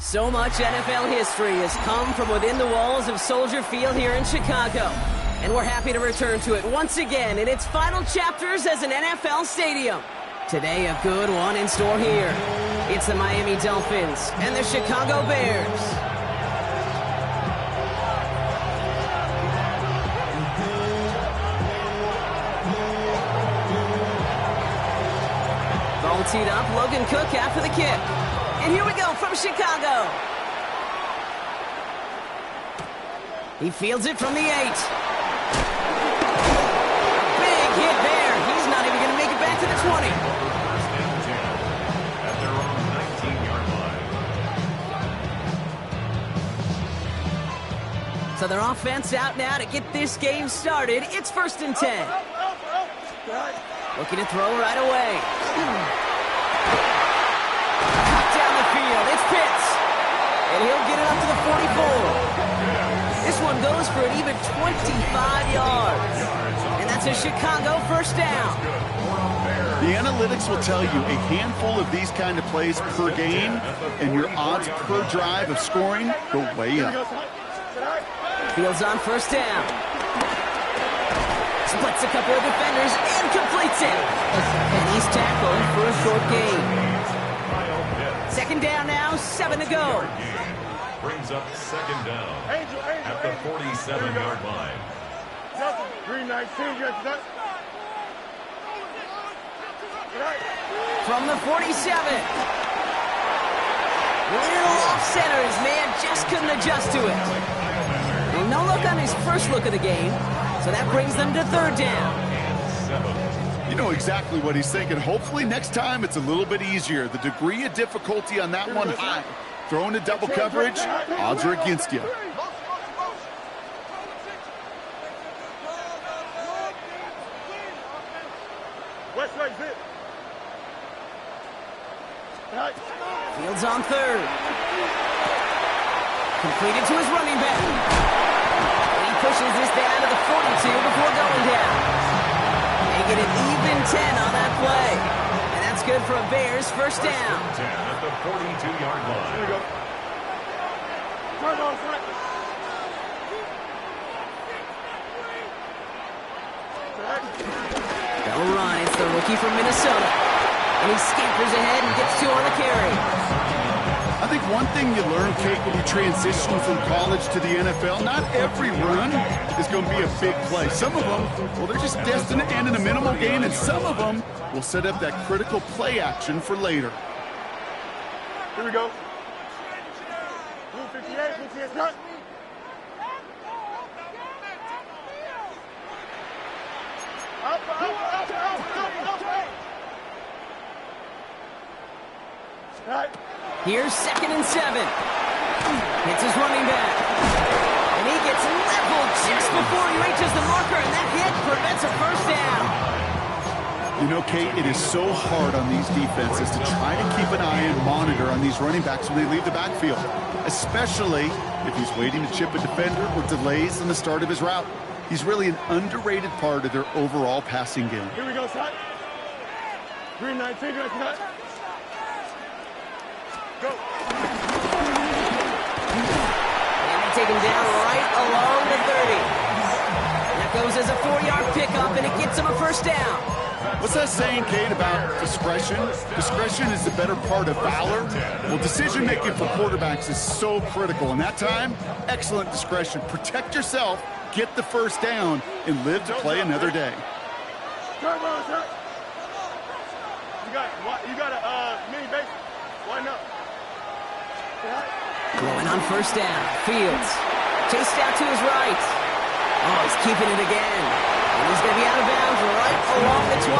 So much NFL history has come from within the walls of Soldier Field here in Chicago. And we're happy to return to it once again in its final chapters as an NFL stadium. Today, a good one in store here. It's the Miami Dolphins and the Chicago Bears. Ball teed up, Logan Cook after the kick. And here we go from Chicago. He fields it from the 8. Big hit there. He's not even going to make it back to the 20. First and 10 at their own 19-yard line. So their offense out now to get this game started. It's 1st and 10. Looking to throw right away. Down the field, it's Pitts. And he'll get it up to the 44. This one goes for an even 25 yards. And that's a Chicago first down. The analytics will tell you a handful of these kind of plays per game, and your odds per drive of scoring go way up. Fields on first down. Splits a couple of defenders and completes it. And he's tackled for a short gain. 2nd down now, 7 to go. Brings up 2nd down at the 47-yard line. 319, From the 47. Little off center. His man just couldn't adjust to it. Well, no look on his first look of the game. So that brings them to 3rd down. You know exactly what he's thinking. Hopefully next time it's a little bit easier. The degree of difficulty on that one high. Throwing a double coverage, odds are against you. Fields on 3rd. Completed to his running back. And he pushes this down to the 42 before going down. Making it even 10 on that play. And that's good for a Bears first down. 10 at the 42-yard line. Here we go. They'll run. It's the rookie from Minnesota. And he scampers ahead and gets 2 on the carry. I think one thing you learn, Kate, when you transition from college to the NFL, not every run is going to be a big play. Some of them, well, they're just destined to end in a minimal gain, and some of them will set up that critical play action for later. Here we go. Blue 58, blue 58, cut. Up. Right. Here's 2nd and 7. Hits his running back. And he gets leveled just before he reaches the marker, and that hit prevents a first down. You know, Kate, it is so hard on these defenses to try to keep an eye and monitor on these running backs when they leave the backfield, especially if he's waiting to chip a defender or delays in the start of his route. He's really an underrated part of their overall passing game. Here we go, Scott. 319, cut. Go. And they take him down right along the 30. And that goes as a 4-yard pickup, and it gets him a first down. What's that saying, Kate, about discretion? Discretion is the better part of valor. Well, decision-making for quarterbacks is so critical. And that time, excellent discretion. Protect yourself, get the first down, and live to play another day. Turn. You got a mini base. Why not? Going on first down. Fields. Chased out to his right. Oh, he's keeping it again. And he's going to be out of bounds right along the 20.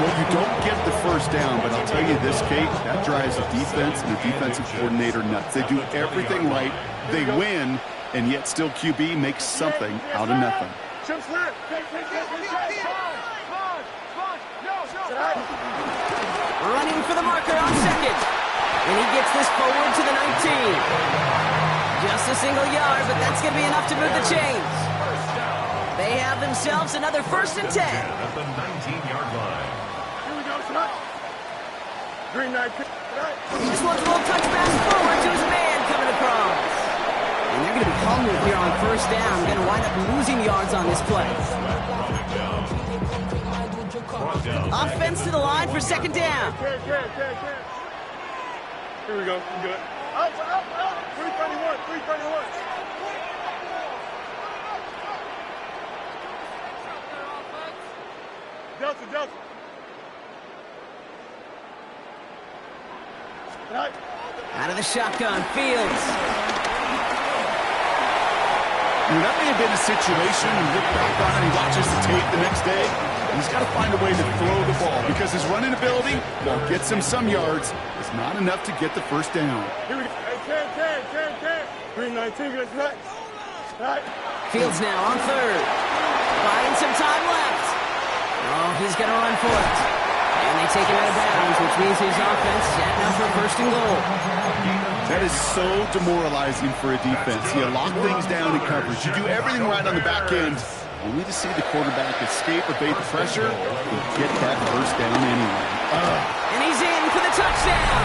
Well, you don't get the first down, but I'll tell you this, Kate, that drives a defense and a defensive coordinator nuts. They do everything right. They win, and yet still QB makes something out of nothing. Running for the marker on 2nd. And he gets this forward to the 19. Just a single yard, but that's going to be enough to move the chains. They have themselves another 1st and 10. At the 19-yard line. Here we go, Scott. 319. He just wants a little touch pass problem with here on first down. Going to wind up losing yards on this play. Offense to the line for second down. Here we go. You good. Out. 331. Delta. Right. Out of the shotgun, Fields. That may have been a situation and look back on it and watches the tape the next day. He's got to find a way to throw the ball because his running ability, while it gets him some yards, is not enough to get the first down. Here we go. Hey, 10. 319, good tonight. Right. Fields now on third. Buying some time left. Oh, he's going to run for it. And they take him out of bounds, which means his offense setting up for first and goal. That is so demoralizing for a defense. You lock things down in coverage. You do everything right on the back end, only to see the quarterback escape, evade the pressure, and get that first down anyway. And he's in for the touchdown.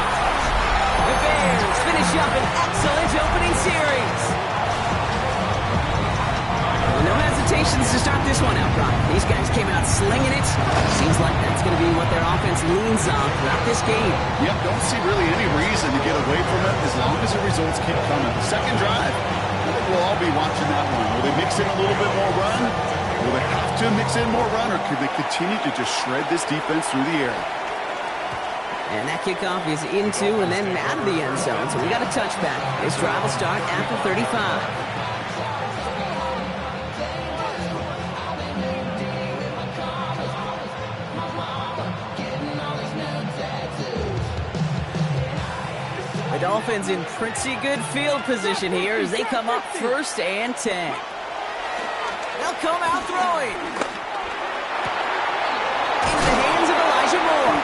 The Bears finish up an excellent opening series. No hesitations to start this one out, Brock. These guys came out slinging it. Seems like that's going to be what their offense leans on throughout this game. Yep, don't see really any reason to get away from it as long as the results keep coming. The second drive, I think we'll all be watching that one. Will they mix in a little bit more run? Will they have to mix in more run, or could they continue to just shred this defense through the air? And that kickoff is into and then out of the end zone, so we got a touchback. This drive will start after 35. The Dolphins in pretty good field position here as they come up first and 10. They'll come out throwing. Into the hands of Elijah Moore.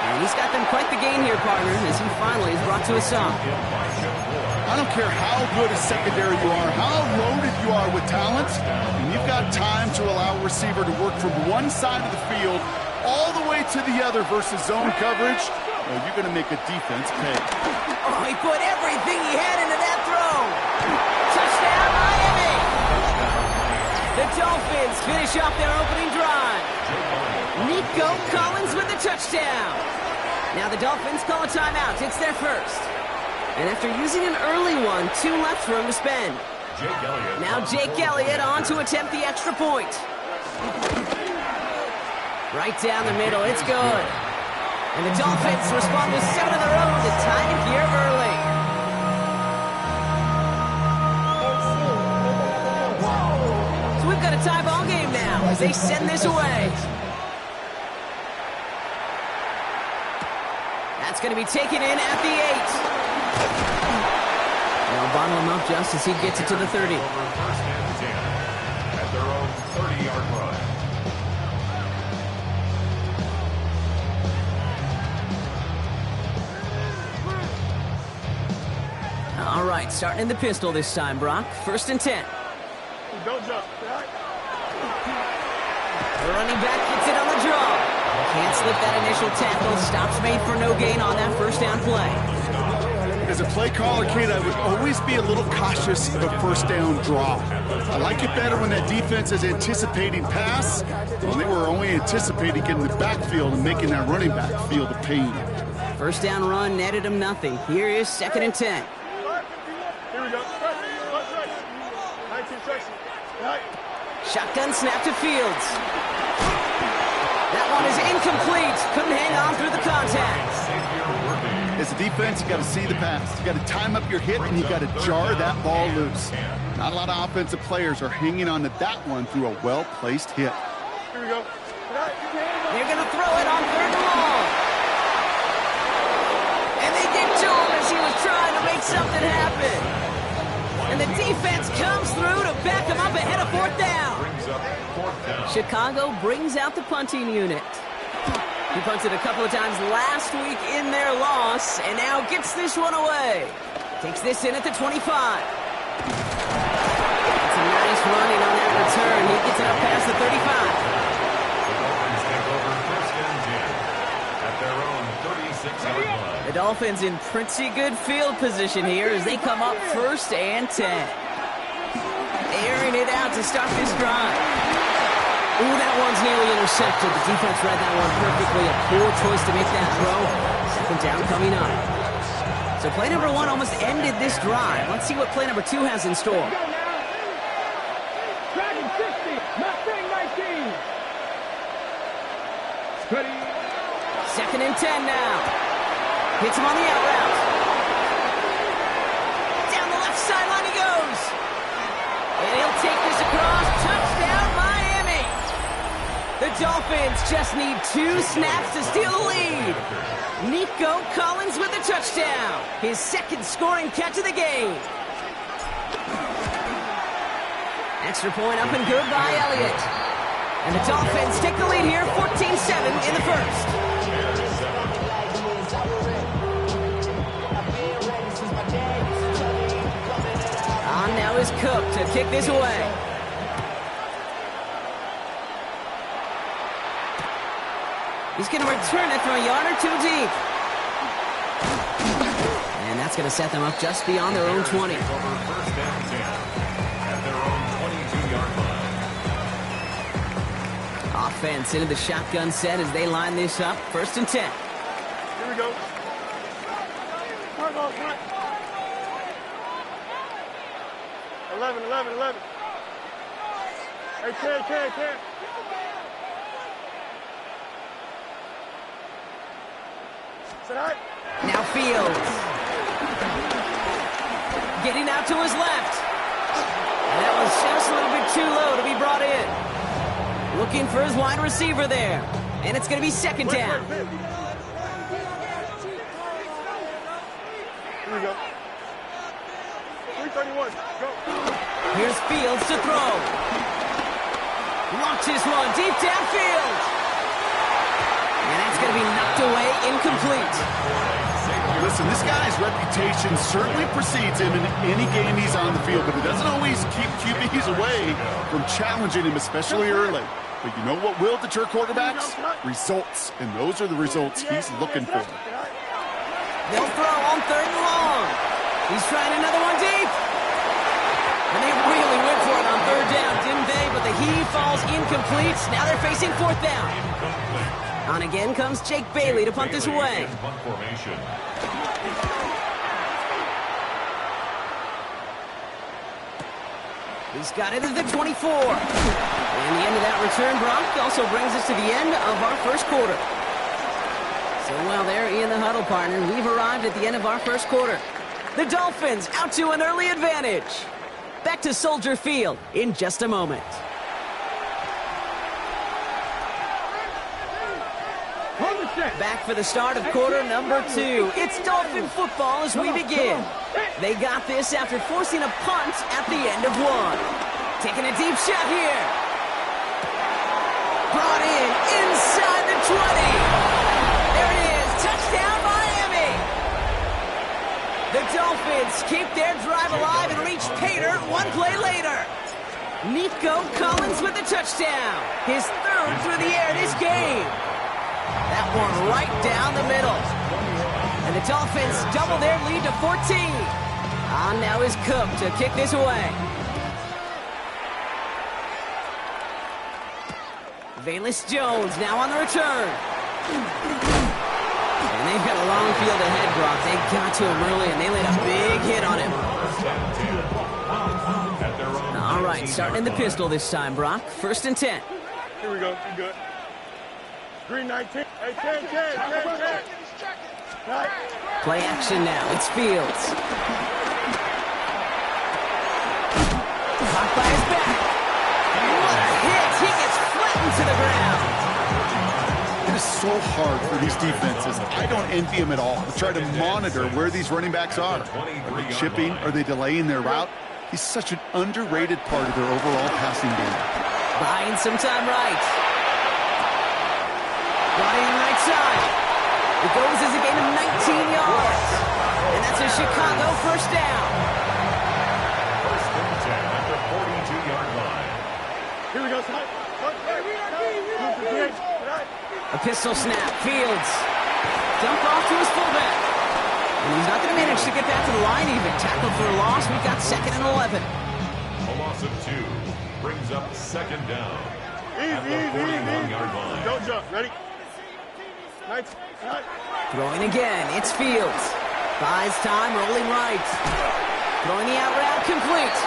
And he's got them quite the gain here, partner, as he finally is brought to a stop. I don't care how good a secondary you are, how loaded you are with talent, and you've got time to allow a receiver to work from one side of the field all the way to the other versus zone coverage, well, you're going to make a defense pay. Oh, he put everything he had into that throw. Touchdown, Miami. The Dolphins finish off their opening drive. Nico Collins with the touchdown. Now the Dolphins call a timeout. It's their first. And after using an early one, 2 left for him to spend. Now Jake Elliott on to attempt the extra point. Right down the middle. It's good. And the Dolphins respond with 7 of their own to tie it here early. So we've got a tie ball game now as they send this away. That's going to be taken in at the 8. They'll bottle him up just as he gets it to the 30. First and 10 at their own 30-yard line. All right, starting in the pistol this time, Brock. First and 10. Don't jump. The running back gets it on the draw. Can't slip that initial tackle. Stops made for no gain on that first down play. As a play caller, Kate, I would always be a little cautious of a first down draw. I like it better when that defense is anticipating pass. Well, they were only anticipating getting the backfield and making that running back feel the pain. First down run netted him nothing. Here is second and 10. Here we go. 19 seconds. Right. Shotgun snap to Fields. That one is incomplete. Couldn't hang on through the contact. As a defense, you got to see the pass. You got to time up your hit, and you got to jar that ball loose. Not a lot of offensive players are hanging on to that one through a well-placed hit. Here we go. They're going to throw it on third and long. And they get to him as he was trying to make something happen. And the defense comes through to back him up ahead of fourth down. Chicago brings out the punting unit. He punted a couple of times last week in their loss, and now gets this one away. Takes this in at the 25. That's a nice running on that return. He gets it up past the 35. The Dolphins in pretty good field position here as they come up first and 10. Airing it out to start this drive. Ooh, that one's nearly intercepted. The defense read that one perfectly. A poor choice to make that throw. Second down coming up. So play number 1 almost ended this drive. Let's see what play number 2 has in store. Dragon 60, Mustang 19. Ready. Second and 10 now. Hits him on the out route. Down the left sideline he goes. And he'll take this across. Touchdown, Miami. The Dolphins just need 2 snaps to steal the lead. Nico Collins with the touchdown. His second scoring catch of the game. Extra point up and good by Elliott. And the Dolphins take the lead here, 14-7 in the first. On now is Cook to kick this away. He's going to return it from a yard or 2 deep. And that's going to set them up just beyond their own 20. First down 10 at their own 22-yard line. Offense into the shotgun set as they line this up. First and 10. Here we go. Front ball, front. 11. Hey, 10. Now Fields. Getting out to his left. And that was just a little bit too low to be brought in. Looking for his wide receiver there. And it's going to be second down. Here we go. 331. Go. Here's Fields to throw. Launches one deep downfield. And that's going to be knocked away, incomplete. Listen, this guy's reputation certainly precedes him in any game he's on the field, but it doesn't always keep QBs away from challenging him, especially early. But you know what will deter quarterbacks? Results. And those are the results he's looking for. They'll throw on third and long. He's trying another one deep. And they really went for it on third down, didn't they? But the heave falls incomplete. Now they're facing fourth down. On again comes Jake Bailey to punt this away. He's got it at the 24. And the end of that return, Brock, also brings us to the end of our first quarter. So while they're in the huddle, partner, we've arrived at the end of our first quarter. The Dolphins out to an early advantage. Back to Soldier Field in just a moment. Back for the start of quarter number 2. It's Dolphin football as we begin. They got this after forcing a punt at the end of one. Taking a deep shot here. Brought in inside the 20. There it is. Touchdown, Miami. The Dolphins keep their drive alive and reach pay dirt one play later. Nico Collins with the touchdown. His third through the air this game. That one right down the middle. And the Dolphins double their lead to 14. On now is Cook to kick this away. Velus Jones now on the return. And they've got a long field ahead, Brock. They got to him early, and they laid a big hit on him. All right, starting in the pistol this time, Brock. First and 10. Here we go. You good. 319. Hey, 10. Right. Play action now. It's Fields. Caught by his back. What a hit. He gets flattened to the ground. It is so hard for these defenses. I don't envy them at all. To try to monitor where these running backs are. Are they chipping? Are they delaying their route? He's such an underrated part of their overall passing game. Buying some time right. Brought in right side. It goes as a gain of 19 yards. And that's a Chicago first down. First and 10 at the 42-yard line. Here we go, son. A pistol snap. Fields. Dump off to his fullback. And he's not going to manage to get back to the line even. Tackle for a loss. We've got second and 11. A loss of 2 brings up second down. At the Easy. 41-yard line. Don't jump. Ready? Nice. Throwing again, it's Fields. Buys time, rolling right. Throwing the out route, complete.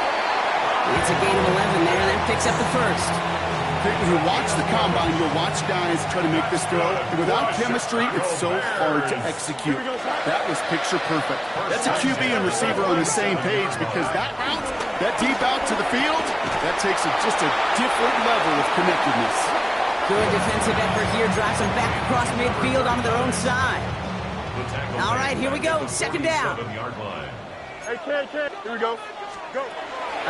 It's a gain of 11 there, that picks up the first. If you watch the combine, you'll watch guys try to make this throw. Without chemistry, it's so hard to execute. That was picture perfect. That's a QB and receiver on the same page because that route, that deep out to the field, that takes just a different level of connectedness. Good defensive effort here, drives them back across midfield onto their own side. All right, here we go, second down. Hey, Ken, here we go. Go.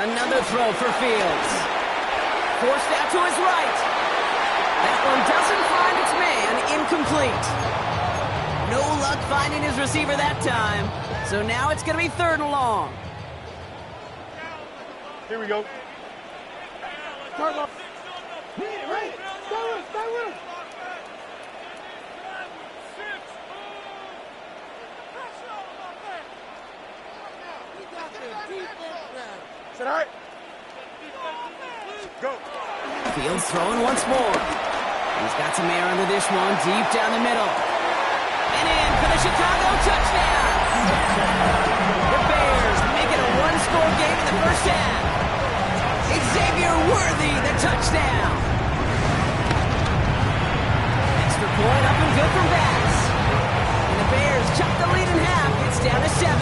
Another throw for Fields. Forced out to his right. That one doesn't find its man, incomplete. No luck finding his receiver that time. So now it's going to be 3rd and long. Here we go. Stay with him. Sit all right. Go. Fields throwing once more. He's got some air under this one, deep down the middle. And in for the Chicago touchdown. The Bears make it a one-score game in the first half. Xavier Worthy, the touchdown. Extra point up and good from Bass. And the Bears chop the lead in half. It's down to 7.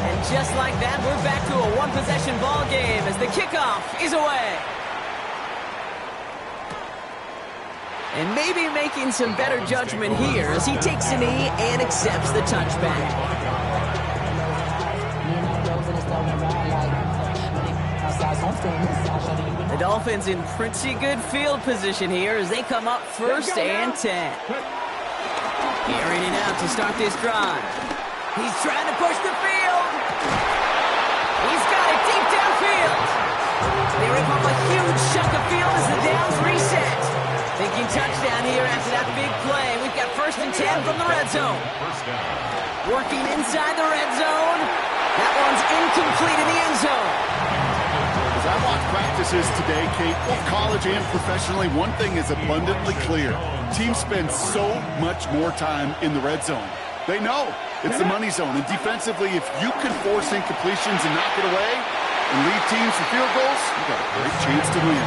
And just like that, we're back to a one-possession ball game as the kickoff is away. And maybe making some better judgment here as he takes a knee and accepts the touchback. The Dolphins in pretty good field position here as they come up 1st and 10. Carrying it out to start this drive. He's trying to push the field. He's got it deep downfield. They rip up a huge chunk of field as the downs reset. Thinking touchdown here after that big play. We've got 1st and 10 from the red zone. Working inside the red zone. That one's incomplete in the end zone. As I watch practices today, Kate, both college and professionally, one thing is abundantly clear. Teams spend so much more time in the red zone. They know it's the money zone. And defensively, if you can force incompletions and knock it away and lead teams for field goals, you've got a great chance to win.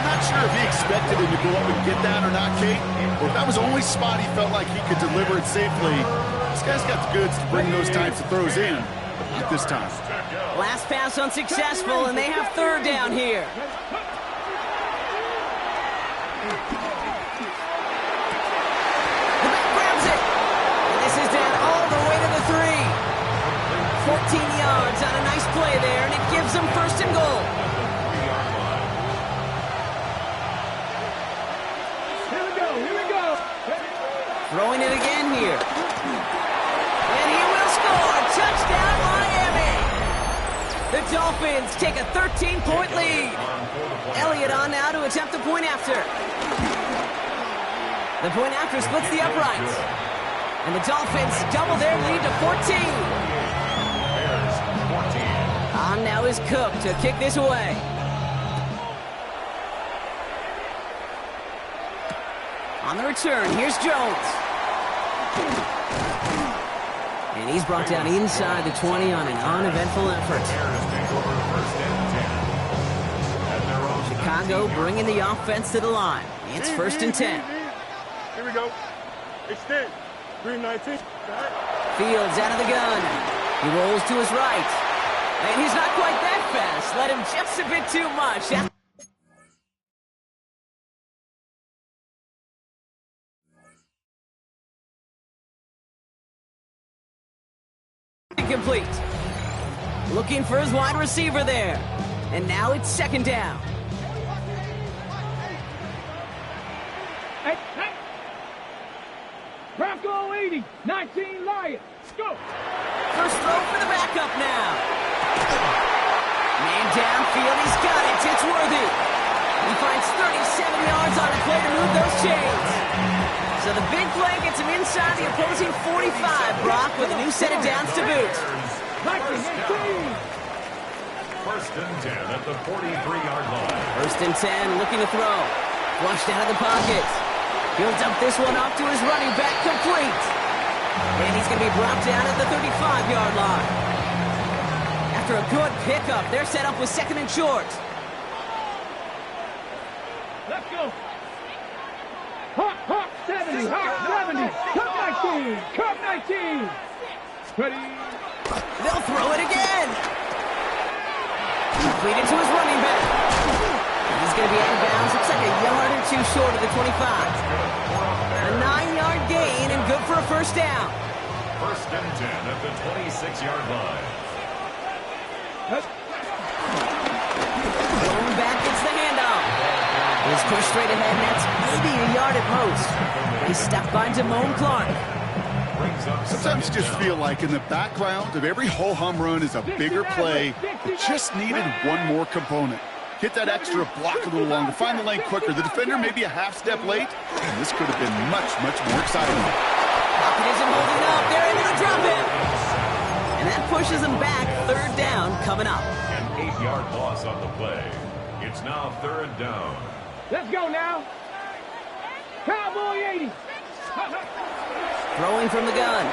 I'm not sure if he expected him to go up and get that or not, Kate, or if that was the only spot he felt like he could deliver it safely. This guy's got the goods to bring those types of throws in, but not this time. Last pass unsuccessful, and they have 3rd down here. The back grabs it. And this is down all the way to the 3. 14 yards on a nice play there, and it gives them 1st and goal. Here we go. Throwing it again here. And he will score. Touchdown, Miami. The Dolphins take a 13-point lead. Elliott on now to attempt the point after. The point after splits the uprights. And the Dolphins double their lead to 14. On now is Cook to kick this away. On the return, here's Jones. And he's brought down inside the 20 on an uneventful effort. Chicago bringing the offense to the line. It's 1st and 10. Here we go. Extend. 319. Fields out of the gun. He rolls to his right. And he's not quite that fast. Let him just a bit too much. Complete. Looking for his wide receiver there. And now it's 2nd down. Hey. Bronco 80, 19 Lions. Go. First throw for the backup now. Man downfield, he's got it. It's Worthy. He finds 37 yards on a play to move those chains. So the big play gets him inside the opposing 45, Brock, with a new set of downs to boot. 19, 18. First and 10 at the 43-yard line. First and 10, looking to throw. Flushed out of the pocket. He'll dump this one off to his running back, complete. And he's going to be brought down at the 35-yard line. After a good pickup, they're set up with second and short. Let's go. Hawk 70, Hawk 70. Cup 19, Cup 19. Ready. They'll throw it again. Completed to his running back. He's going to be out of bounds. Looks like a yard or two short of the 25. A 9-yard gain and good for a first down. First and 10 at the 26-yard line. Going back, it's the handoff. He's pushed straight ahead, and that's maybe a yard at most. He's stuck by Damone Clark. Sometimes you just feel like in the background of every ho-hum run is a bigger play that just needed one more component. Hit that extra block a little longer, find the lane quicker. The defender maybe a half step late, and this could have been much, much more exciting. Pocket isn't holding up. They're able to drop him. And that pushes him back. Third down coming up. An 8-yard loss on the play. It's now third down. Let's go now. Cowboy 80. Throwing from the gun.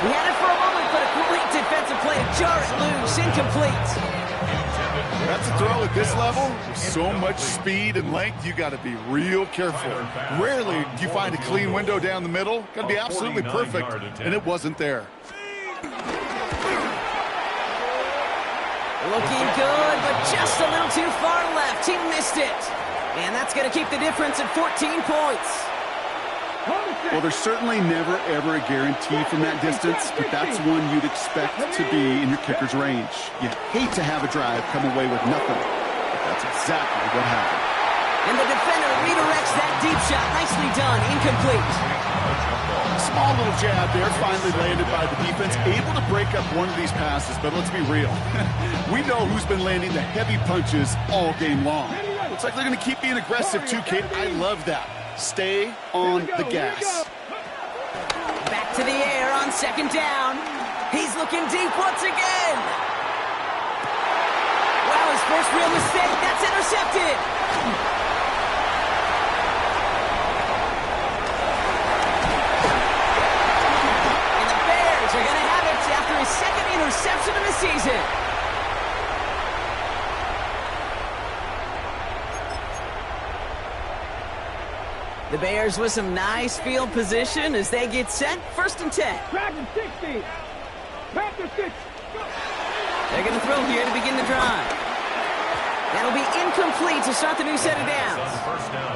He had it for a moment, but a great defensive play to jar it loose. Incomplete. That's a throw at this level. With so much speed and length, you got to be real careful. Rarely do you find a clean window down the middle. Got to be absolutely perfect, and it wasn't there. Looking good, but just a little too far left. He missed it. And that's going to keep the difference at 14 points. Well, there's certainly never, ever a guarantee from that distance, but that's one you'd expect to be in your kicker's range. You hate to have a drive come away with nothing, but that's exactly what happened. And the defender redirects that deep shot. Nicely done. Incomplete. Small little jab there, finally landed by the defense. Able to break up one of these passes, but let's be real. We know who's been landing the heavy punches all game long. Looks like they're going to keep being aggressive too, Kate. I love that. Stay on the gas. Back to the air on second down. He's looking deep once again. Wow, his first real mistake. That's intercepted. And the Bears are going to have it after his second interception of the season. The Bears with some nice field position as they get set. First and 10. Dragon 60. Panther 6. They're going to throw here to begin the drive. That'll be incomplete to start the new set of downs. First down.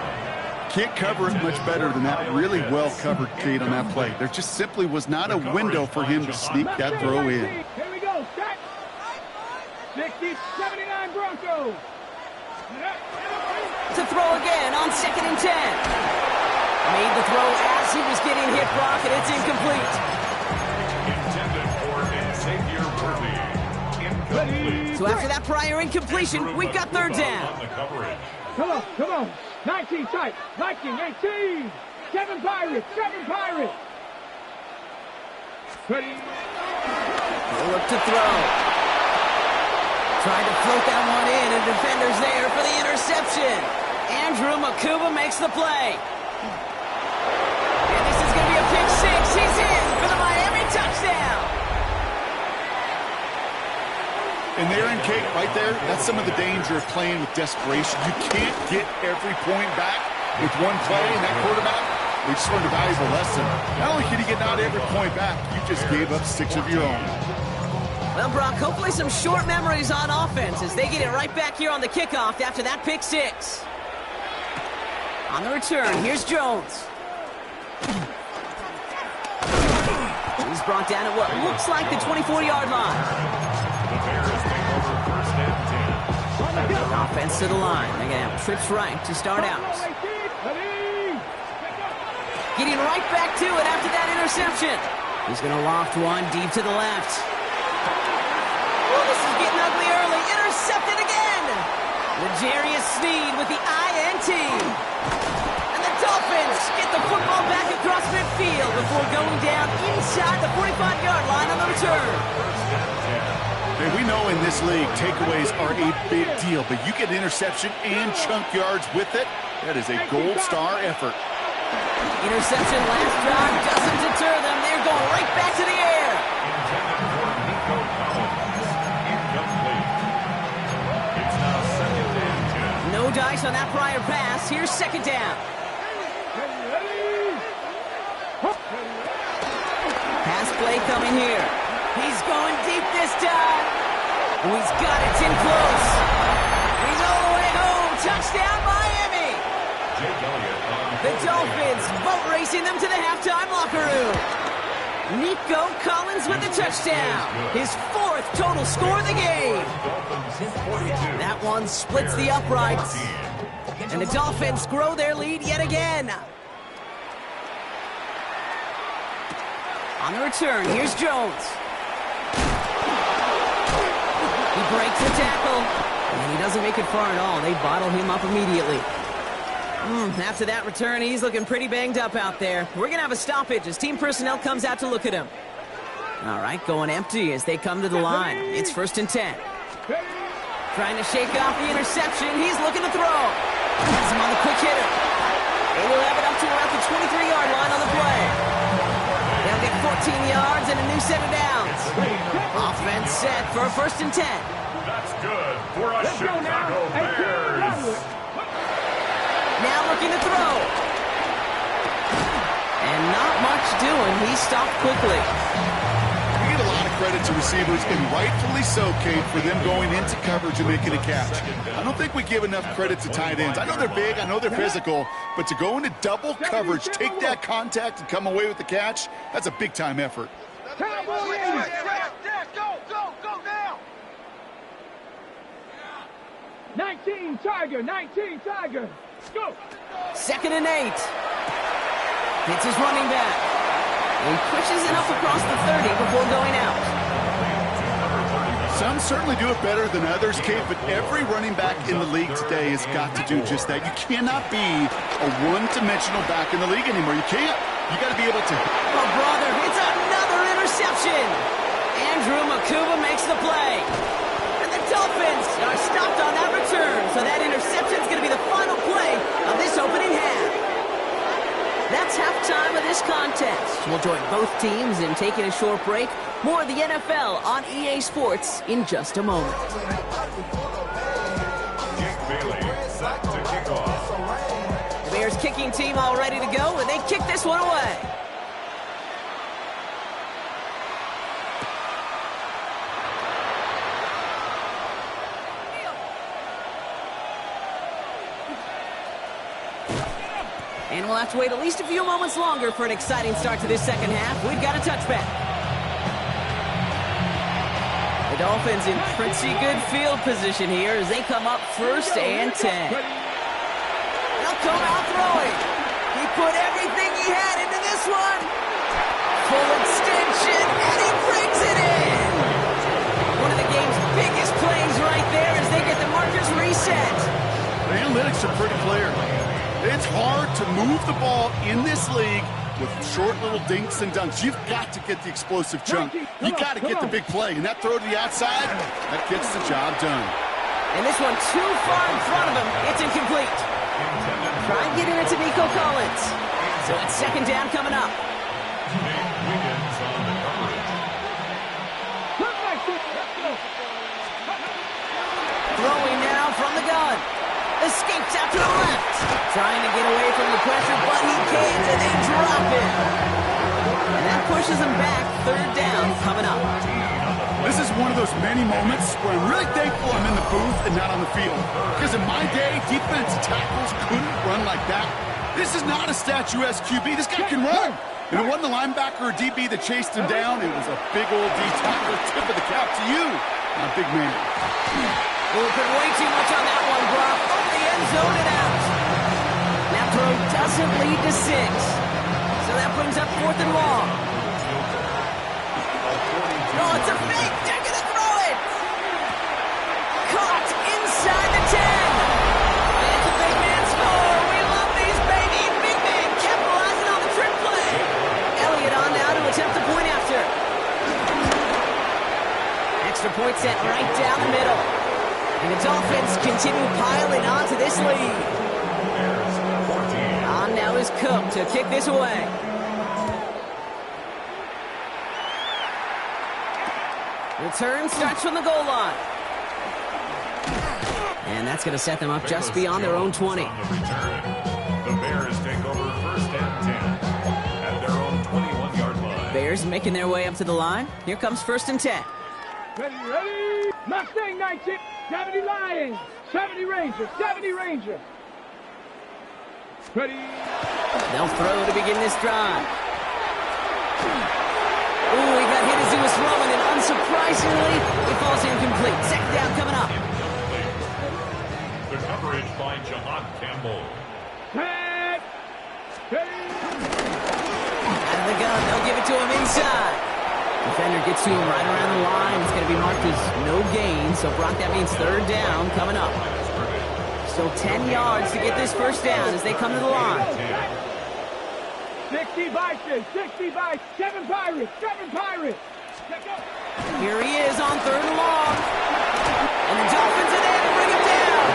Can't cover it much better than that. Really well covered, Kate, on that play. There just simply was not a window for him to sneak that throw in. Here we go. Set. 60, 79 Broncos. To throw again on second and 10. Made the throw as he was getting hit, Brock, and it's incomplete. Intended for Xavier Worthy. Incomplete. So after that prior incompletion, we've got third down. On the coverage. Come on. 19 tight. 19, 18. 7 Pirates. Ready. They'll look to throw. Trying to float that one in, and defender's there for the interception. Andrew Makuba makes the play. And this is going to be a pick six. He's in for the Miami touchdown. And there in Kate, right there, that's some of the danger of playing with desperation. You can't get every point back with one play, and that quarterback, we just learned a valuable lesson. Not only can you get not every point back, you just gave up 6 of your own. Well, Brock, hopefully some short memories on offense as they get it right back here on the kickoff after that pick six. On the return, here's Jones. He's brought down at what looks like the 24-yard line. The Bears take over first and 10. Offense to the line. They're going to have trips right to start out. Getting right back to it after that interception. He's going to loft one deep to the left. Oh, this is getting ugly early. Intercepted again. L'Jarius Sneed with the INT. And the Dolphins Dolphins get the football back across midfield before going down inside the 45-yard line on the return. Hey, we know in this league, takeaways are a big deal, but you get interception and chunk yards with it. That is a gold star effort. Interception last drive doesn't deter them. They're going right back to the air. Intended for Nico Collins. Incomplete. It's now second and 10. No dice on that prior pass. Here's second down. Pass play coming here. He's going deep this time. Oh, he's got it. It's in close. He's all the way home. Touchdown, Miami. Jake Elliott on The Dolphins boat racing them to the halftime locker room. Nico Collins with the touchdown. His fourth total score of the game. Dolphins 42. That one splits the uprights. And the Dolphins grow their lead yet again. On the return, here's Jones. He breaks the tackle. And he doesn't make it far at all. They bottle him up immediately. After that return, he's looking pretty banged up out there. We're going to have a stoppage as team personnel comes out to look at him. All right, going empty as they come to the line. It's 1st and 10. Trying to shake off the interception. He's looking to throw. Has him on the quick hitter. They will have it up to around the 23-yard line on the play. They'll get 14 yards and a new set of downs. Offense set for a 1st and 10. That's good for a Chicago Bears. Now looking to throw. And not much doing. He stopped quickly. We get a lot of credit to receivers, and rightfully so, Kate, for them going into coverage and making a catch. I don't think we give enough credit to tight ends. I know they're big, I know they're physical, but to go into double coverage, take that contact, and come away with the catch, that's a big-time effort. Go now! 19 Tiger, 19 Tiger. Go. 2nd and 8. Hits his running back. He pushes it up across the 30 before going out. Some certainly do it better than others, Kate, but every running back in the league today has got to do just that. You cannot be a one-dimensional back in the league anymore. You can't. You got to be able to. Oh, brother, it's another interception. Andrew Makuba makes the play. And the Dolphins are stopped on that return, so that interception is going to be the final play of this opening half. That's halftime of this contest. We'll join both teams in taking a short break. More of the NFL on EA Sports in just a moment. Jake Bailey set to kick off. The Bears kicking team all ready to go, and they kick this one away. And we'll have to wait at least a few moments longer for an exciting start to this second half. We've got a touchback. The Dolphins in pretty good field position here as they come up 1st and 10. They'll come out throwing. He put everything he had into this one. Full extension, and he brings it in. One of the game's biggest plays right there as they get the markers reset. The analytics are pretty clear. It's hard to move the ball in this league with short little dinks and dunks. You've got to get the explosive chunk. You got to get the big play. And that throw to the outside, that gets the job done. And this one too far in front of him. It's incomplete. Try and get it into Nico Collins. So it's 2nd down coming up. Wiggins on the coverage. Throwing now from the gun. Escapes out to the left. Trying to get away from the pressure, but he can't, and they drop it. And that pushes him back. 3rd down coming up. This is one of those many moments where I'm really thankful I'm in the booth and not on the field. Because in my day, defensive tackles couldn't run like that. This is not a statuesque QB. This guy can run. And it wasn't a linebacker or DB that chased him down. It was a big old D tackle. Tip of the cap to you, my big man. We'll put way too much on that one, Brock. Over the end zone and out. That throw doesn't lead to 6. So that brings up 4th and long. Oh, it's a fake. They're going to throw it. Caught inside the 10. It's a big man score. We love these, baby. Big man point sent right down the middle. And the Dolphins continue piling onto this lead. On now is Cook to kick this away. Return starts from the goal line. And that's going to set them up just beyond their own 20. The Bears take over first and 10 at their own 21-yard line. Bears making their way up to the line. Here comes first and 10. Ready, ready. Mustang 90, 70 Lions, 70 Rangers, 70 Rangers. Ready. They'll throw to begin this drive. Ooh, he got hit as he was throwing, and unsurprisingly, it falls incomplete. Second down coming up. The coverage by Jahad Campbell. Set. Ready. Out of the gun, they'll give it to him inside. Defender gets to him right around the line. It's going to be marked as no gain, so Brock, that means third down coming up. Still 10 yards to get this first down as they come to the line. 60 Vikings, 60 Vikings, 7 Pirates, 7 Pirates. Here he is on third and long. And the Dolphins are there to bring him down.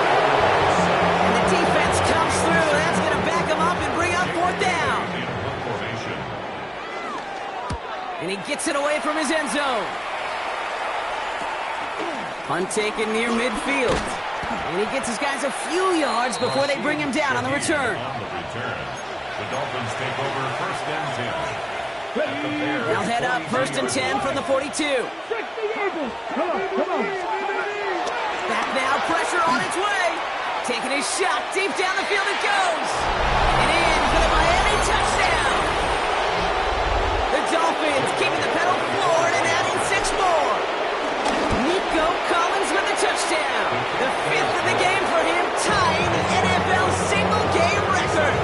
And the defense comes through. That's going to back him up and bring up fourth down. And he gets it away from his end zone. Punt taken near midfield. And he gets his guys a few yards before they bring him down on the return. The Dolphins take over first and 10. They'll head up first and 10 from the 42. 60 Eagles. Come on. Back now, pressure on its way. Taking his shot, deep down the field it goes. And in for the Miami touchdown. The Dolphins keeping the pedal forward and adding 6 more. Nico Collins with the touchdown. The 5th of the game for him, tying the NFL single-game record.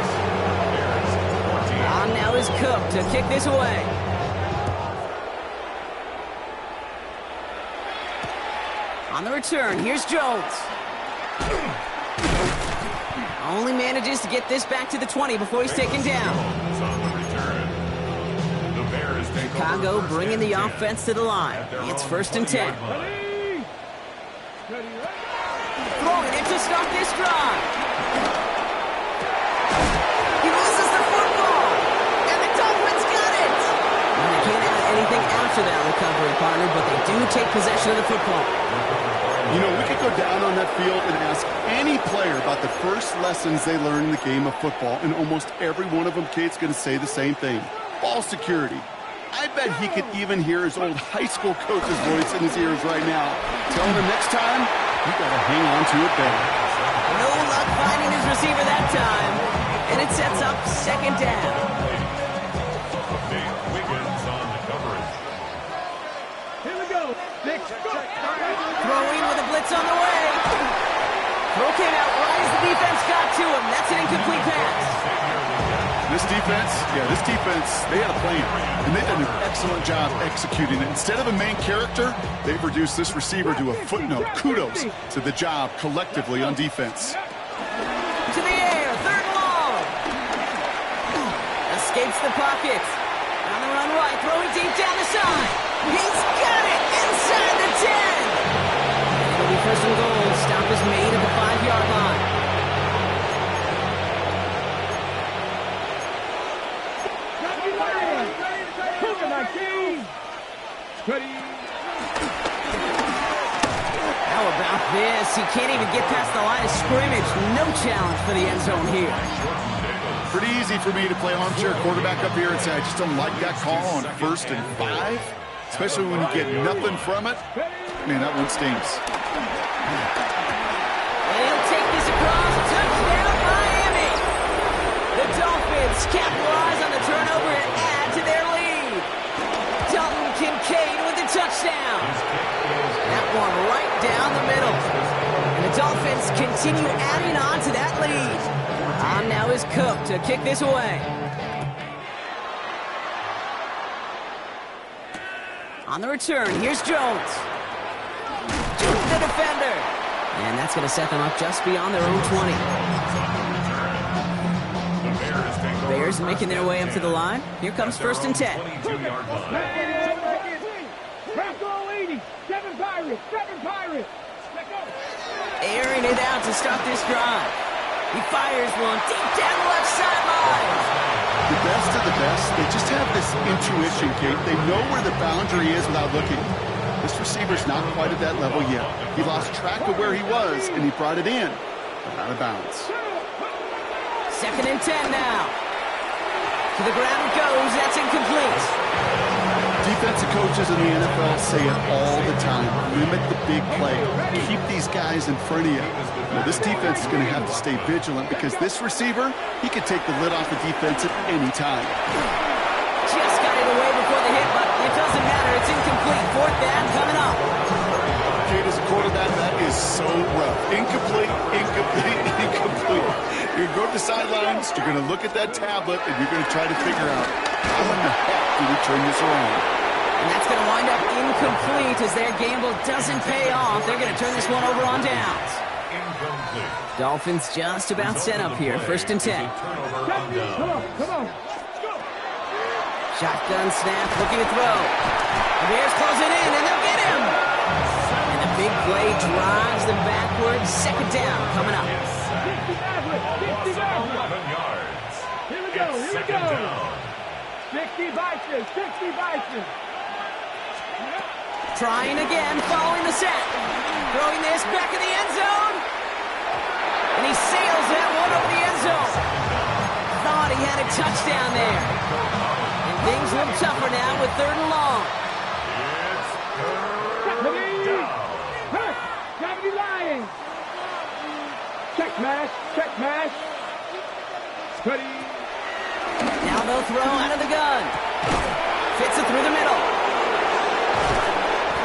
On now is Cook to kick this away. On the return, here's Jones. Only manages to get this back to the 20 before he's taken down. Chicago bringing the offense to the line. It's first and 10. Throwing it to start this drive. He loses the football. And the Dolphins got it. Well, they can't add anything after that recovery, partner, but they do take possession of the football. You know, we could go down on that field and ask any player about the first lessons they learned in the game of football, and almost every one of them, Kate's going to say the same thing. Ball security. I bet he could even hear his old high school coach's voice in his ears right now, telling him next time, you got to hang on to it better. No luck finding his receiver that time, and it sets up second down. Wiggins on the coverage. Here we go. Throwing with a blitz on the way. Throw came out right as the defense got to him. That's an incomplete pass. This defense, they had a plan, and they've done an excellent job executing it. Instead of a main character, they've reduced this receiver to a footnote. Kudos to the job collectively on defense. To the air, third and long. Escapes the pocket. On the run right, throwing deep down the side. He's got it inside the 10. It'll be first and goal. Stop is made at the 5-yard line. How about this? He can't even get past the line of scrimmage. No challenge for the end zone here. Pretty easy for me to play armchair quarterback up here and say I just don't like that call on 1st and 5, especially when you get nothing from it. Man, that one stings. And he'll take this across. Touchdown, Miami. The Dolphins capitalize on the turnover and add to their lead. Dalton Kincaid with the touchdown. That one right down the middle. And the Dolphins continue adding on to that lead. On now is Cook to kick this away. On the return, here's Jones. Jukes the defender. And that's going to set them up just beyond their own 20. Bears making their way up to the line. Here comes first and 10. 80. 7 Pirates. 7 Pirates. Let go. Airing it out to start this drive. He fires one deep down the left sideline. The best of the best, they just have this intuition, Kate. They know where the boundary is without looking. This receiver's not quite at that level yet. He lost track of where he was, and he brought it in, but out of bounds. 2nd and 10 now. To the ground it goes. That's incomplete. Defensive coaches in the NFL say it all the time. Limit the big play. Keep these guys in front of you. Well, this defense is going to have to stay vigilant because this receiver, he could take the lid off the defense at any time. Just got it away before the hit, but it doesn't matter. It's incomplete. 4th down coming up. Kate, as a quarterback, that is so rough. Incomplete, incomplete, incomplete. You're going to go to the sidelines, you're going to look at that tablet, and you're going to try to figure out how in the heck do we turn this around. And that's going to wind up incomplete as their gamble doesn't pay off. They're going to turn this one over on downs. Incomplete. Dolphins just about set up here. 1st and 10. Come on. Shotgun snap, looking to throw. The Bears close it in, and they'll get him. And the big play drives them backwards. 2nd down coming up. 60 yards. Here we go. 60 Bison. Trying again, following the set. Throwing this back in the end zone. And he sails that one over the end zone. Thought he had a touchdown there. And things look tougher now with 3rd and long. Gravity Lions. Check mash. Ready. Now they'll throw out of the gun. Fits it through the middle.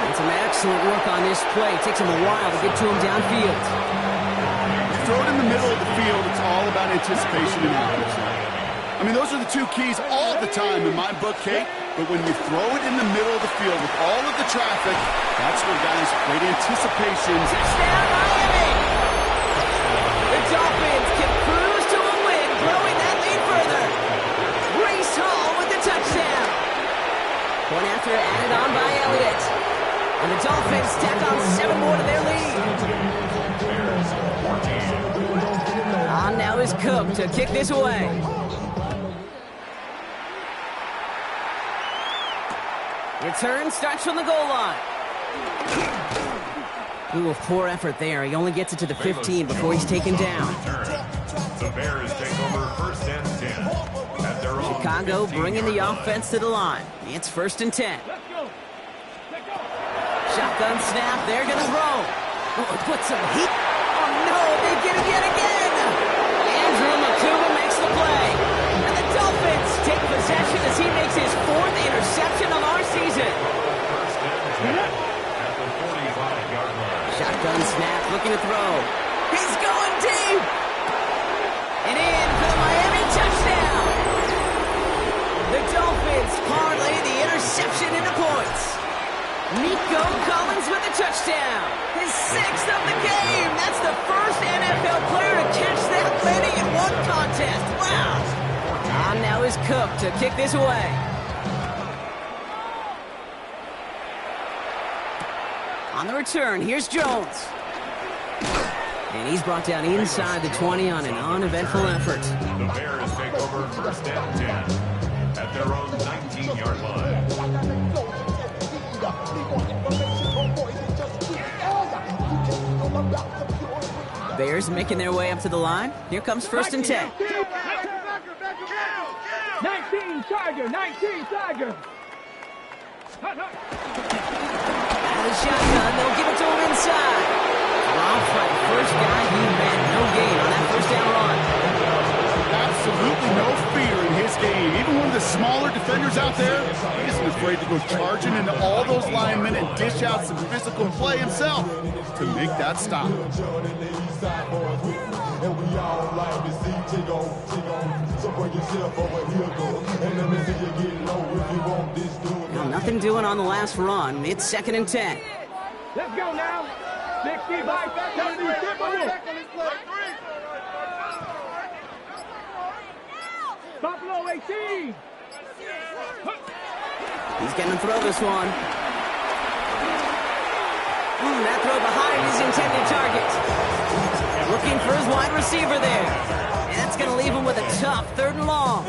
And some excellent work on this play. Takes him a while to get to him downfield. You throw it in the middle of the field, it's all about anticipation and accuracy. I mean, those are the 2 keys all the time in my book, Kate. But when you throw it in the middle of the field with all of the traffic, that's where guys great anticipation. Touchdown, Miami! The Dolphins can cruise to a win, growing that lead further. Breece Hall with the touchdown. Point after added on by Elliott. And the Dolphins tack on 7 more to their lead. On now is Cook to kick this away. Return starts from the goal line. Ooh, a poor effort there. He only gets it to the 15 before he's taken down. The Bears take over 1st and 10. At their own Chicago bringing the offense to the line. It's 1st and 10. Let's go. Shotgun snap. They're going to throw. Oh, put some heat. Oh, no. They get it yet again. Andrew Makuba makes the play. And the Dolphins take possession as he makes his 4th interception of our season. 1st and 10 at the 45-yard line. Shotgun snap. Looking to throw. He's going deep. And in for the Miami touchdown. The Dolphins parlay the interception into points. Nico Collins with the touchdown. His 6th of the game. That's the first NFL player to catch that many in one contest. Wow. On now is Cook to kick this away. On the return, here's Jones. And he's brought down inside the 20 on an uneventful effort. The Bears take over 1st and 10 at their own 19-yard line. Bears making their way up to the line. Here comes 1st and 10. 19 Tiger. Out of the shotgun, they'll give it to him inside. Rough by the first guy he met. No gain on that 1st down run. Absolutely no fear in his game. Even one of the smaller defenders out there, he isn't afraid to go charging into all those linemen and dish out some physical play himself to make that stop. Well, nothing doing on the last run. It's 2nd and 10. Let's go now. 60 by 30. Buffalo 18. He's getting to throw this one. That throw behind his intended target. Looking for his wide receiver there. And that's going to leave him with a tough 3rd and long.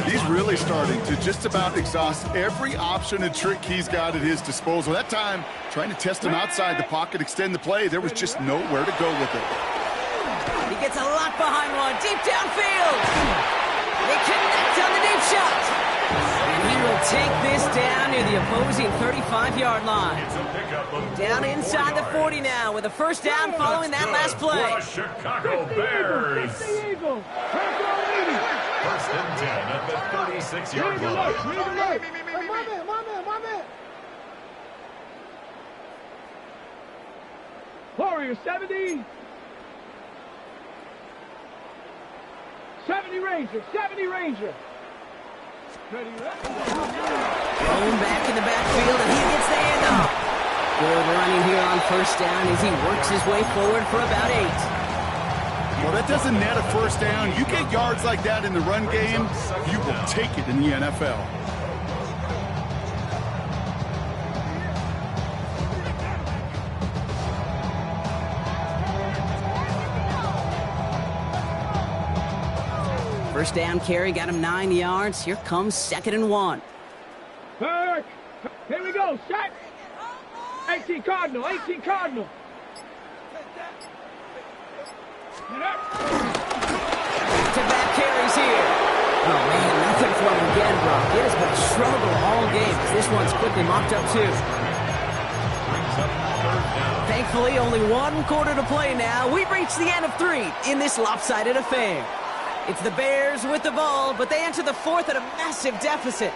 He's really starting to just about exhaust every option and trick he's got at his disposal. That time, trying to test him outside the pocket, extend the play, there was just nowhere to go with it. He gets a lot behind one, deep downfield. They connect on the deep shot. And he will take this down near the opposing 35-yard line. Down inside the 40 now with a 1st down following that last play. Chicago Bears. 1st and 10 at the 36-yard line. Warrior 70. 70 Ranger, 70 Ranger. Thrown back in the backfield, and he gets the handoff. Good running here on 1st down as he works his way forward for about 8. Well, that doesn't net a 1st down. You get yards like that in the run game, you will take it in the NFL. First down carry got him 9 yards. Here comes 2nd and 1. Here we go. Set. 18 Cardinal. 18 Cardinal. Back-to-back carries here. Oh, man, nothing for him again, Brock. It has been a struggle all game. This one's quickly mopped up, too. Thankfully, only 1 quarter to play now. We've reached the end of 3 in this lopsided affair. It's the Bears with the ball, but they enter the 4th at a massive deficit.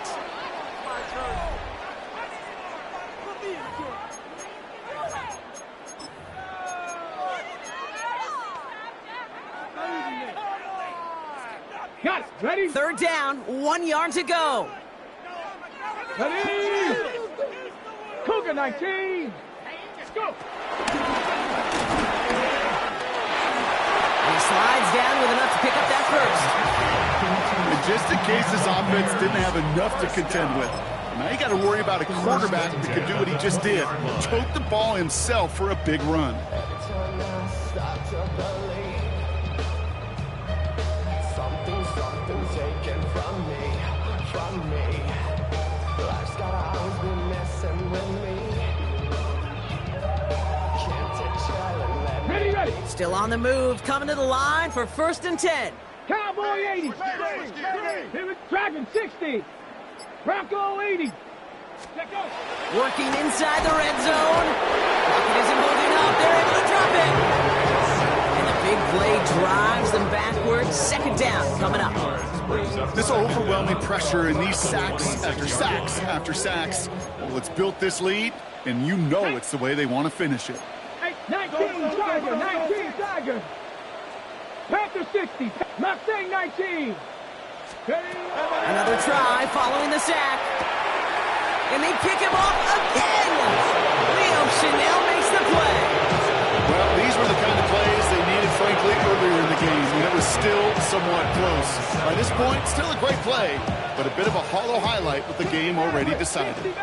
Got it. Ready? 3rd down, 1 yard to go. Ready? Cougar 19. Let's go. He slides down with enough to pick up that 1st. And just in case this offense didn't have enough to contend with, now you got to worry about a quarterback that can do what he just did. Tote the ball himself for a big run. Something taken from me. Life's gotta always be messing with me. Ready. Still on the move, coming to the line for 1st and 10. Cowboy 80. Here we Dragon 60. Bronco 80. Check out. Working inside the red zone. Pocket isn't holding up. They're able to drop it. And the big play drives them backwards. 2nd down coming up. This overwhelming pressure and these sacks after sacks after sacks. Well, it's built this lead, and you know it's the way they want to finish it. 19 Tiger. Panther 60. Mustang 19. Another try following the sack. And they pick him off again. Leo Chanel makes the play. Well, these were the kind of plays they needed, frankly, earlier in the game, and it was still somewhat close. By this point, still a great play, but a bit of a hollow highlight with the game already decided.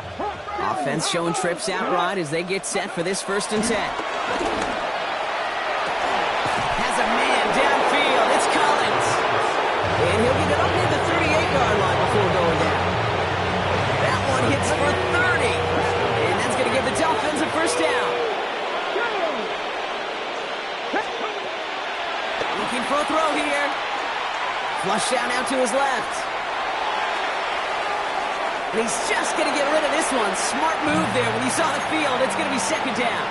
Offense showing trips outright as they get set for this 1st and 10. Has a man downfield. It's Collins. And he'll get it up near the 38-yard line before going down. That one hits for 30. And that's going to give the Dolphins a 1st down. Looking for a throw here. Flush down out to his left. And he's just going to get rid of this one. Smart move there. When he saw the field, it's going to be 2nd down.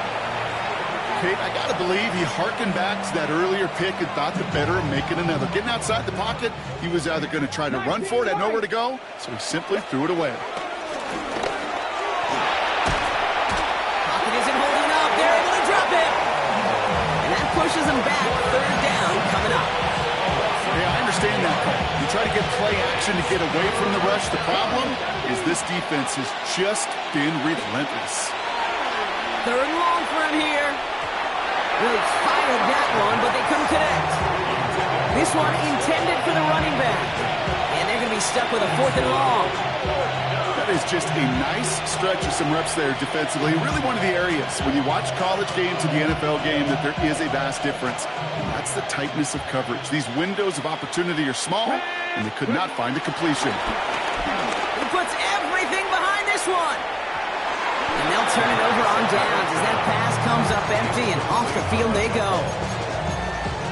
Kate, I got to believe he hearkened back to that earlier pick and thought the better of making another. Getting outside the pocket, he was either going to try to run for it, had nowhere to go, so he simply threw it away. Pocket isn't holding up. They're able to drop it. And that pushes him back. 3rd down coming up. Yeah, I understand that call. You try to get play action to get away from the rush. The problem is this defense has just been relentless. 3rd and long for him here. Really fired that one, but they couldn't connect. This one intended for the running back. And they're going to be stuck with a 4th and long. That is was just a nice stretch of some reps there defensively. Really one of the areas when you watch college game to the NFL game that there is a vast difference. And that's the tightness of coverage. These windows of opportunity are small, and they could not find a completion. He puts everything behind this one. And they'll turn it over on downs as that pass comes up empty, and off the field they go.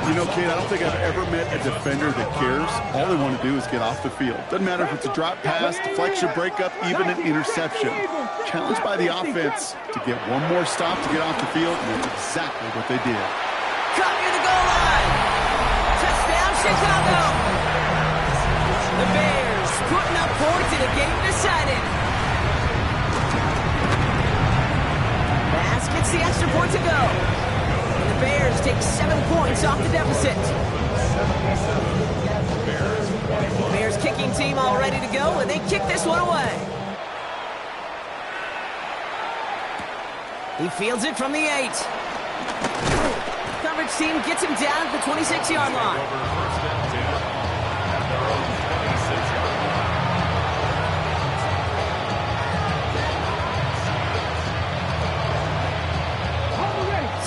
You know, Kate, I don't think I've ever met a defender that cares. All they want to do is get off the field. Doesn't matter if it's a drop pass, deflection, breakup, even an interception. Challenged by the offense to get one more stop to get off the field, and that's exactly what they did. Cut near the goal line. Touchdown, Chicago. The Bears putting up points in a game decided. Bass gets the extra point to go. And the Bears take 7 points off the deficit. Bears kicking team all ready to go, and they kick this one away. He fields it from the 8. Coverage team gets him down at the 26-yard line.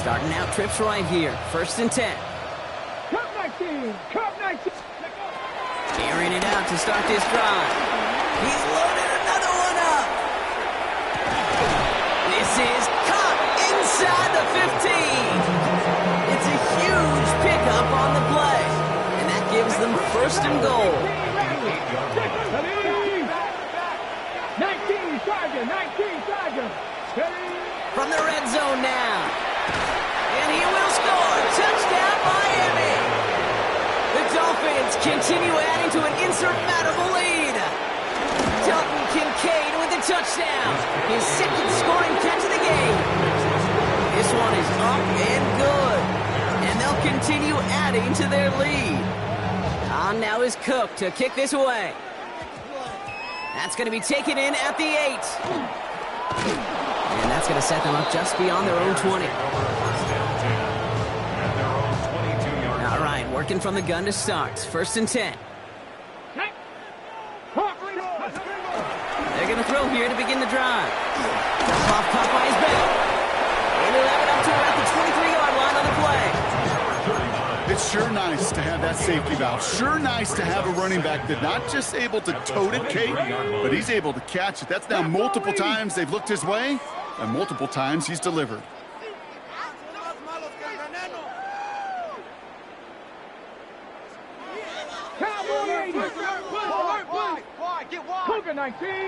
Starting out trips right here. 1st and 10. Cup 19. Cup 19. Airing it out to start this drive. He's loaded another one up. This is caught inside the 15. It's a huge pickup on the play. And that gives them 1st and goal. 19 Tiger. 19 Tiger. From the red zone now. And he will score. Touchdown, Miami. The Dolphins continue adding to an insurmountable lead. Dalton Kincaid with the touchdown. His 2nd scoring catch of the game. This one is up and good. And they'll continue adding to their lead. On now is Cook to kick this away. That's going to be taken in at the 8. And that's going to set them up just beyond their own 20. All right, working from the gun to start. 1st and 10. They're going to throw here to begin the drive. Off Popeye's back. And they'll have it up to around the 23-yard line on the play. It's sure nice to have that safety valve. Sure nice to have a running back that's not just able to tote it, Kate, but he's able to catch it. That's now multiple times they've looked his way, and multiple times he's delivered. Cougar 19. They'll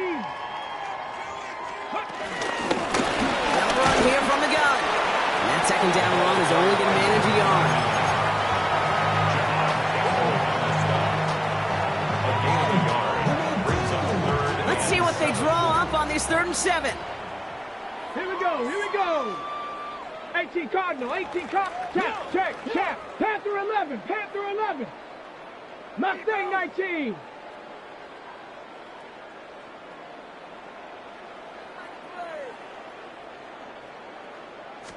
run here from the gun. And that 2nd down run is only going to manage a yard. Let's see what they draw up on this 3rd and 7. Here we go. Here we go. 18 Cardinal. 18 Cardinal. Check. Panther 11. Panther 11. Mustang 19.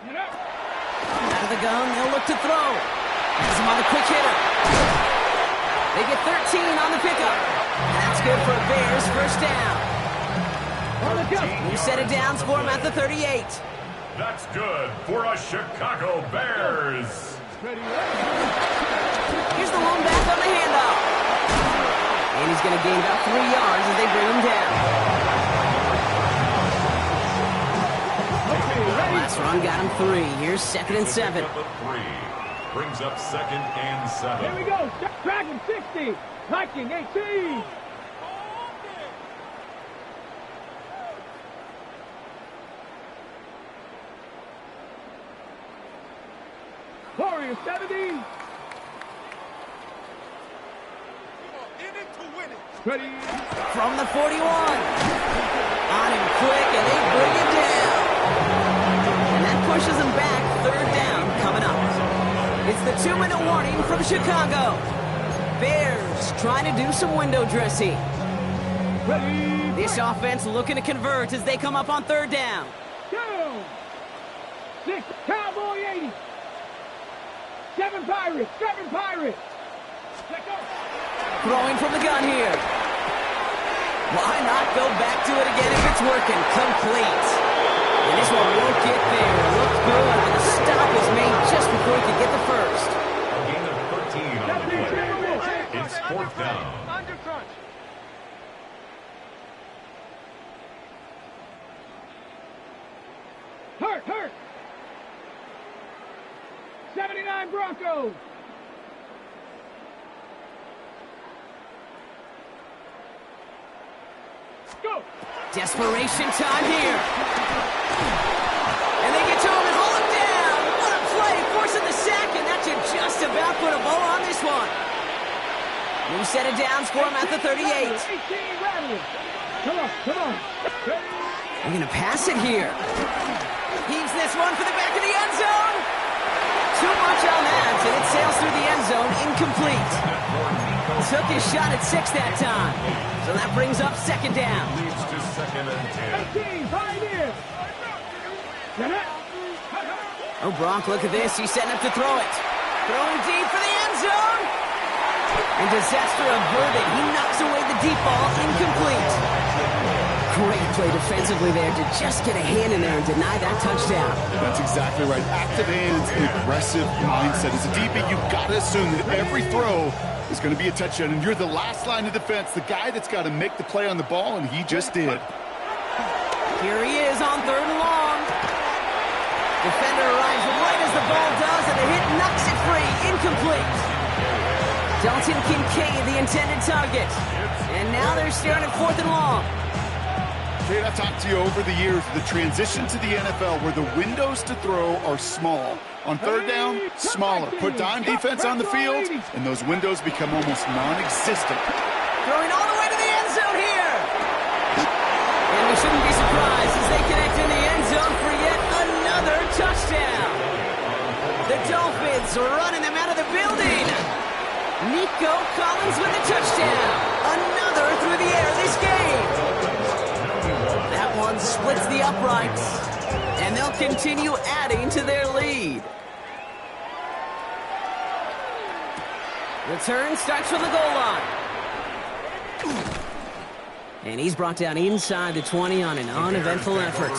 Out of the gun, they'll look to throw. Has him on the quick hitter. They get 13 on the pickup. And that's good for a Bears 1st down. New set of downs for him at the 38. That's good for a Chicago Bears. Here's the lone back on the handoff. And he's going to gain about 3 yards as they bring him down. Last run got him 3. Here's 2nd and 7. Brings up 2nd and 7. Here we go. Dragon 60. Viking 18. Warrior 70. Ready. From the 41. On him quick, and they bring him down. And that pushes him back. 3rd down coming up. It's the 2-minute warning from Chicago. Bears trying to do some window dressing. Ready. This offense looking to convert as they come up on 3rd down. 6 Cowboy 80. 7 Pirates. 7 Pirates. Let go. Throwing from the gun here. Why not go back to it again It's working complete. And this one won't get there. Looked good, and the stop was made just before he could get the first. A gain of 13 on the play. It's fourth down. Under crunch. Hurt. 79 Broncos. Go. Desperation time here. And they get to him and hold him down. What a play, forcing the sack, and that should just about put a bow on this one. New set of downs for him at the 38. 18 rattling. Come on. They're going to pass it here. Heaves this one for the back of the end zone. Too much on that, and it sails through the end zone, incomplete. Took his shot at 6 that time. So that brings up second down. Leads to second and 10. 18, pioneer. Oh, Bronk, look at this. He's setting up to throw it. Throwing deep for the end zone. And disaster averted. He knocks away the deep ball, incomplete. Great play defensively there to just get a hand in there and deny that touchdown. That's exactly right. Active hands and aggressive mindset. As a DB, you've got to assume that every throw is going to be a touchdown, and you're the last line of defense, the guy that's got to make the play on the ball, and he just did. Here he is on 3rd and long. Defender arrives right as the ball does, and the hit knocks it free, incomplete. Dalton Kincaid, the intended target. And now they're staring at 4th and long. Kate, I've talked to you over the years, the transition to the NFL where the windows to throw are small. On 3rd down, smaller. Put dime defense on the field, and those windows become almost non-existent. Throwing all the way to the end zone here. And we shouldn't be surprised as they connect in the end zone for yet another touchdown. The Dolphins are running them out of the building. Nico Collins with a touchdown. Another through the air this game. That one splits the uprights, and they'll continue adding to their lead. Return starts from the goal line. And he's brought down inside the 20 on an uneventful effort.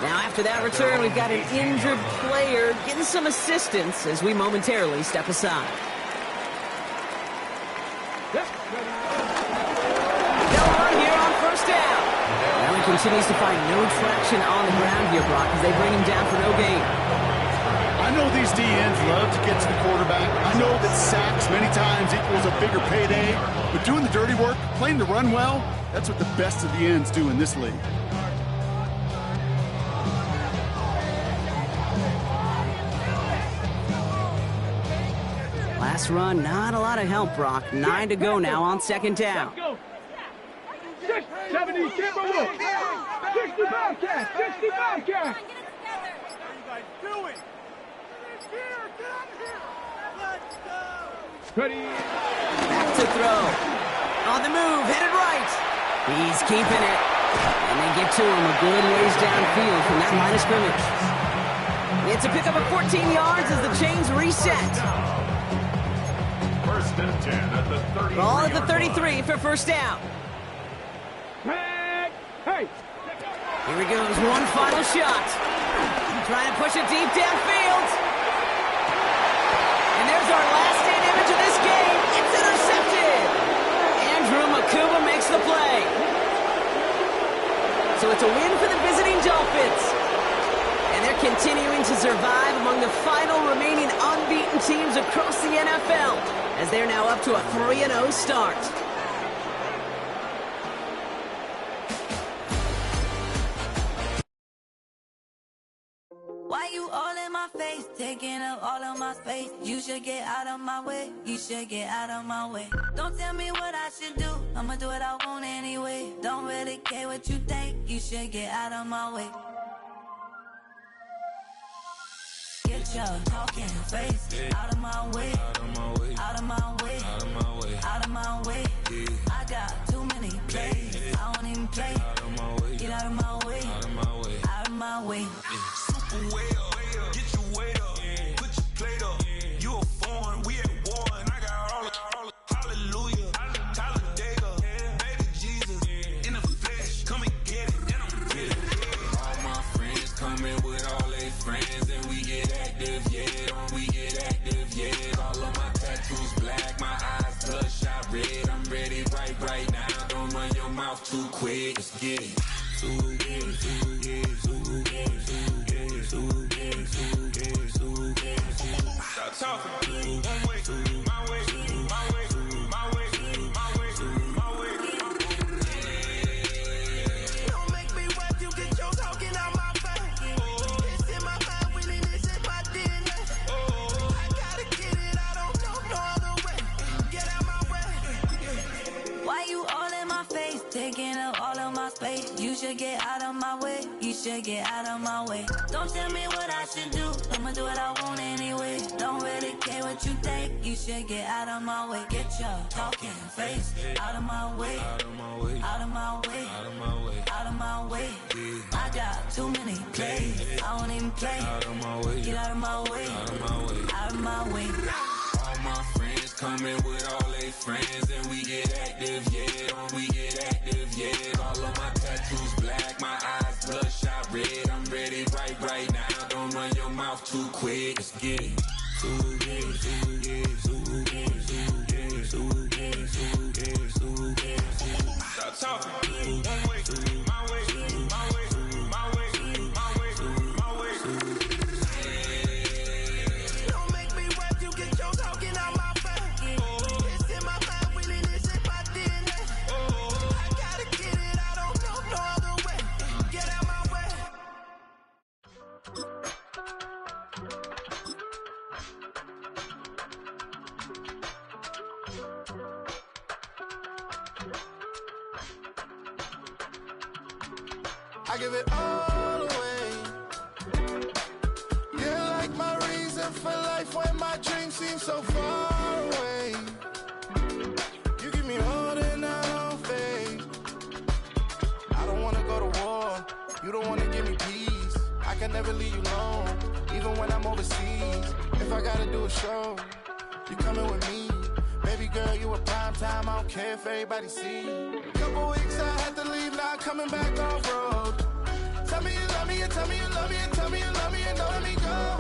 Now after that return, we've got an injured player getting some assistance as we momentarily step aside. They'll run here on 1st down. Now he continues to find no traction on the ground here, Brock, as they bring him down for no gain. I know these DNs love to get to the quarterback. I know that sacks many times equals a bigger payday, but doing the dirty work, playing to run well, that's what the best of the ends do in this league. Last run, not a lot of help, Brock. 9 to go now on 2nd down. 70 Timberwolves. 65 catch. 65 catch. Ready. Back to throw. On the move, headed right. He's keeping it. And they get to him a good ways downfield from that line of scrimmage. It's a pickup of 14 yards as the chains reset. 1st and 10 at the 33. Ball at the 33 for 1st down. Hey. Here he goes, one final shot. Trying to push it deep downfield. And there's our last stand image of this game. It's intercepted. Andrew Makuba makes the play. So it's a win for the visiting Dolphins. And they're continuing to survive among the final remaining unbeaten teams across the NFL, as they're now up to a 3-0 start. Why you all in my face, taking up all of my space? You should get out of my way, you should get out of my way. Don't tell me what I should do, I'ma do what I want anyway. Don't really care what you think, you should get out of my way. Get your talking face out of my way, out of my way, out of my way, out of my way, out of my way. I got too many plays, I don't even play. Get out of my way, out of my way, out of my way. Super way up, get your weight up, put your plate up. You a foreign, we at war, and I got all the hallelujah. Talladega, baby Jesus, in the flesh, come and get mouth too quick. Let's get it. Stop talking. One way, my way, my way, my way, my way, my way. Don't make me wet, you get your talking out my face. It's in my mind, winning is in my DNA. I gotta get it, I don't know no other way. Get out my way. Why you all in my face, taking up all of my space? You should get out of my way, you should get out of my way. Don't tell me what I should do, I'ma do what I want anyway. Don't really care what you think, you should get out of my way. Get your talking face out of my way, out of my way, out of my way, out of my way, out of my way. I got too many plays, I don't even play. Out of my way, get out of my way, out of my way, out of my way. All my friends coming with all their friends, and we get active, yeah. We get active, yeah. All of my tattoos black, my eyes bloodshot red. I'm ready right now. Don't run your mouth too quick. Let's get it. Stop talking. One way, my way, my way, my way, my way, my way. Don't make me wet, you get your talking out my face. It's in my mind, winning is in my DNA. I gotta get it, I don't know no other way. Get out my way. I give it all away. You're like my reason for life when my dreams seem so far away. You give me more than I don't fade. I don't wanna go to war. You don't wanna give me peace. I can never leave you alone, even when I'm overseas. If I gotta do a show, you coming with me. Baby girl, you a prime time. I don't care if everybody see. Couple weeks I had to leave, now coming back off road. Tell me you love me, and tell me you love me, and tell me you love me, and don't let me go.